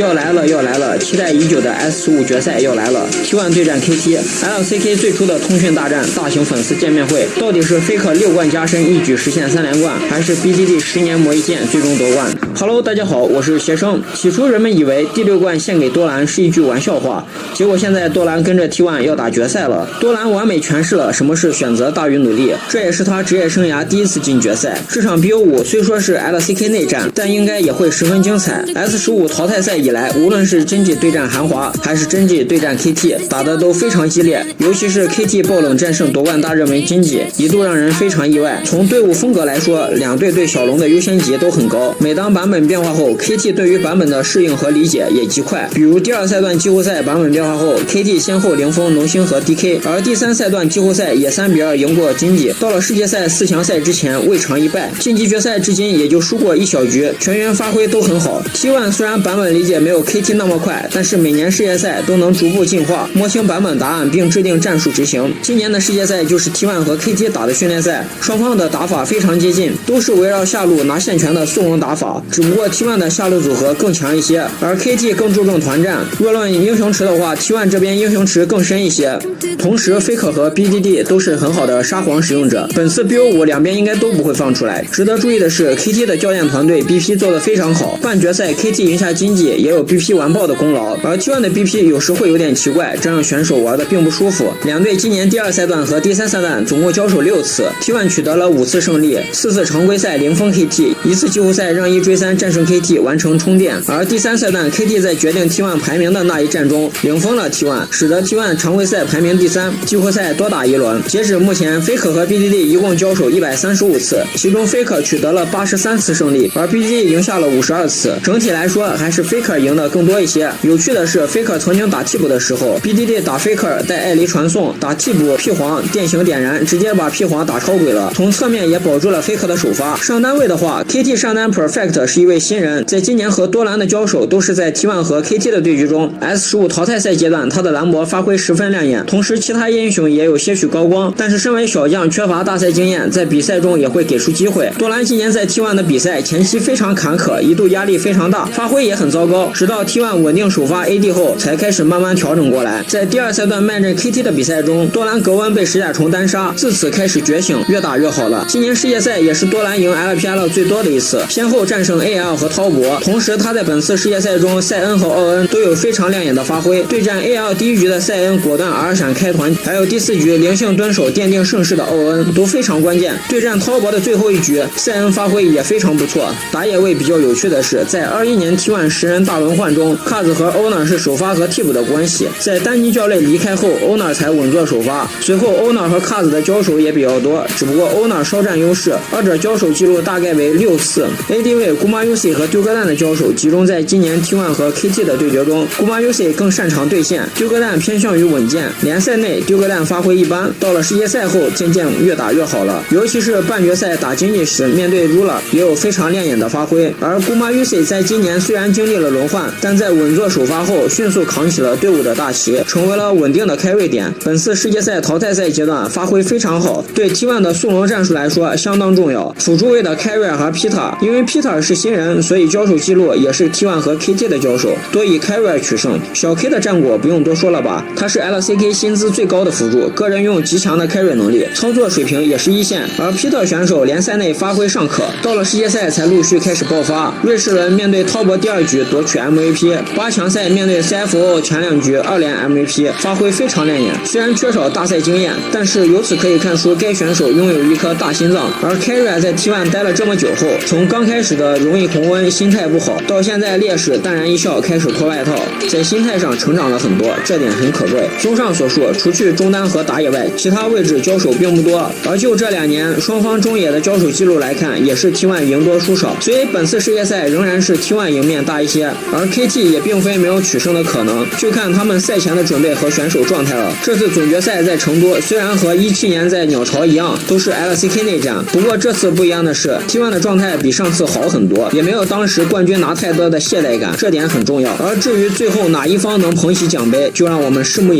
要来了要来了，期待已久的 S15 决赛要来了 ，T1 对战 KT。LCK 最初的通讯大战，大型粉丝见面会，到底是 Faker 6冠加身一举实现3连冠，还是 BDD 10年磨一剑最终夺冠 ？Hello， 大家好，我是学生。起初人们以为第6冠献给多兰是一句玩笑话，结果现在多兰跟着 T1 要打决赛了。多兰完美诠释了什么是选择大于努力，这也是他职业生涯第一次进决赛。这场 BO5 虽说是 LCK 内战，但应该也会十分精彩。S15 淘汰赛以来，无论是真纪对战韩华，还是真纪对战 KT， 打得都非常激烈，尤其是 KT 爆冷战胜夺冠大热门真纪，一度让人非常意外。从队伍风格来说，两队对小龙的优先级都很高。每当版本变化后 ，KT 对于版本的适应和理解也极快。比如第2赛段季后赛版本变化后 ，KT 先后零封农心和 DK， 而第3赛段季后赛也3-2赢过真纪。到了世界赛4强赛之前未尝一败，晋级决赛至今也就输过1小局，全员发挥都很好。T1 虽然版本理解没有 KT 那么快，但是每年世界赛都能逐步进化，摸清版本答案并制定战术执行。今年的世界赛就是 T1 和 KT 打的训练赛，双方的打法非常接近，都是围绕下路拿线权的速龙打法，只不过 T1 的下路组合更强一些，而 KT 更注重团战。若论英雄池的话 ，T1 这边英雄池更深一些。同时 Faker 和 BDD 都是很好的沙皇使用者，本次 BO5 两边应该都不会放出来。值得注意的是 KT 的教练团队 BP 做得非常好，半决赛 KT 赢下经济也有 BP 完爆的功劳，而 T1 的 BP 有时会有点奇怪，这让选手玩得并不舒服。两队今年第2赛段和第3赛段总共交手6次 ，T1 取得了5次胜利，4次常规赛零封 KT，1次季后赛让1追3战胜 KT 完成充电。而第3赛段 KT 在决定 T1 排名的那一战中零封了 T1， 使得 T1 常规赛排名第3，季后赛多打一轮。截止目前 Faker 和 BDD 一共交手135次，其中 Faker 取得了83次胜利，而 BDD 赢下了52次。整体来说还是 Faker 赢的更多一些。有趣的是 Faker 曾经打替补的时候 BDD 打 Faker 带艾离传送，打替补屁皇电刑点燃，直接把屁皇打超轨了，从侧面也保住了 Faker 的首发。上单位的话 KT 上单 Perfect 是一位新人，在今年和多兰的交手都是在 T1 和 KT 的对局中， S15 淘汰赛阶段他的兰博发挥十分亮眼，同时其他英雄也有些许高光，但是身为小将缺乏大赛经验，在比赛中也会给出机会。多兰今年在 T1 的比赛前期非常坎坷，一度压力非常大，发挥也很糟糕，直到 T1 稳定首发 AD 后才开始慢慢调整过来。在第2赛段慢阵 KT 的比赛中，多兰格温被石甲虫单杀，自此开始觉醒，越打越好了。今年世界赛也是多兰赢 LPL 最多的一次，先后战胜 AL 和滔博，同时他在本次世界赛中塞恩和奥恩都有非常亮眼的发挥。对战 AL 第1局的塞恩果断 R 闪开团，还有第4局灵性蹲守奠定胜势的奥恩都非常关键。对战滔博的最后一局，塞恩发挥也非常不错。打野位比较有趣的是，在21年 T1 10人大轮换中，Kaz 和 Owner 是首发和替补的关系，在丹尼教练离开后 Owner 才稳坐首发，随后 Owner 和 Kaz 的交手也比较多，只不过 Owner 稍占优势，二者交手记录大概为6-4。AD 位 Gumayusi 和丢哥蛋的交手集中在今年 T1 和 KT 的对决中， Gumayusi 更擅长对线，丢哥蛋偏向于稳健。联赛内丢哥蛋发挥一般，到了世界赛后渐渐越打越好了，尤其是半决赛打经济时面对 Ruler 也有非常亮眼的发挥。而 Gumayusi 在今年虽然经历了轮换，但在稳坐首发后迅速扛起了队伍的大旗，成为了稳定的开瑞点。本次世界赛淘汰赛阶段发挥非常好，对 T1 的速龙战术来说相当重要。辅助位的凯瑞和 Peter， 因为 Peter 是新人，所以交手记录也是 T1 和 KT 的交手多以凯瑞取胜。小 K 的战果不用多说了吧，他是 LCK 薪资最高的辅助，个人用极强的凯瑞能力，操作水平也是一线。而 Peter 选手联赛内发挥尚可，到了世界赛才陆续开始爆发。瑞士轮面对滔博第2局夺取 MVP， 8强赛面对 CFO 前2局2连 MVP， 发挥非常亮眼。虽然缺少大赛经验，但是由此可以看出该选手拥有一颗大心脏。而 Carry 在 T1 待了这么久后，从刚开始的容易红温心态不好，到现在劣势淡然一笑开始脱外套，在心态上成长了很多，这点很可贵。综上所述，除去中单和打野外，其他位置交手并不多，而就这2年双方中野的交手记录来看，也是 T1 赢多输少，所以本次世界赛仍然是 T1 赢面大一些。而 KT 也并非没有取胜的可能，就看他们赛前的准备和选手状态了。这次总决赛在成都，虽然和17年在鸟巢一样都是 LCK 内战，不过这次不一样的是 T1 的状态比上次好很多，也没有当时冠军拿太多的懈怠感，这点很重要。而至于最后哪一方能捧起奖杯，就让我们拭目以待。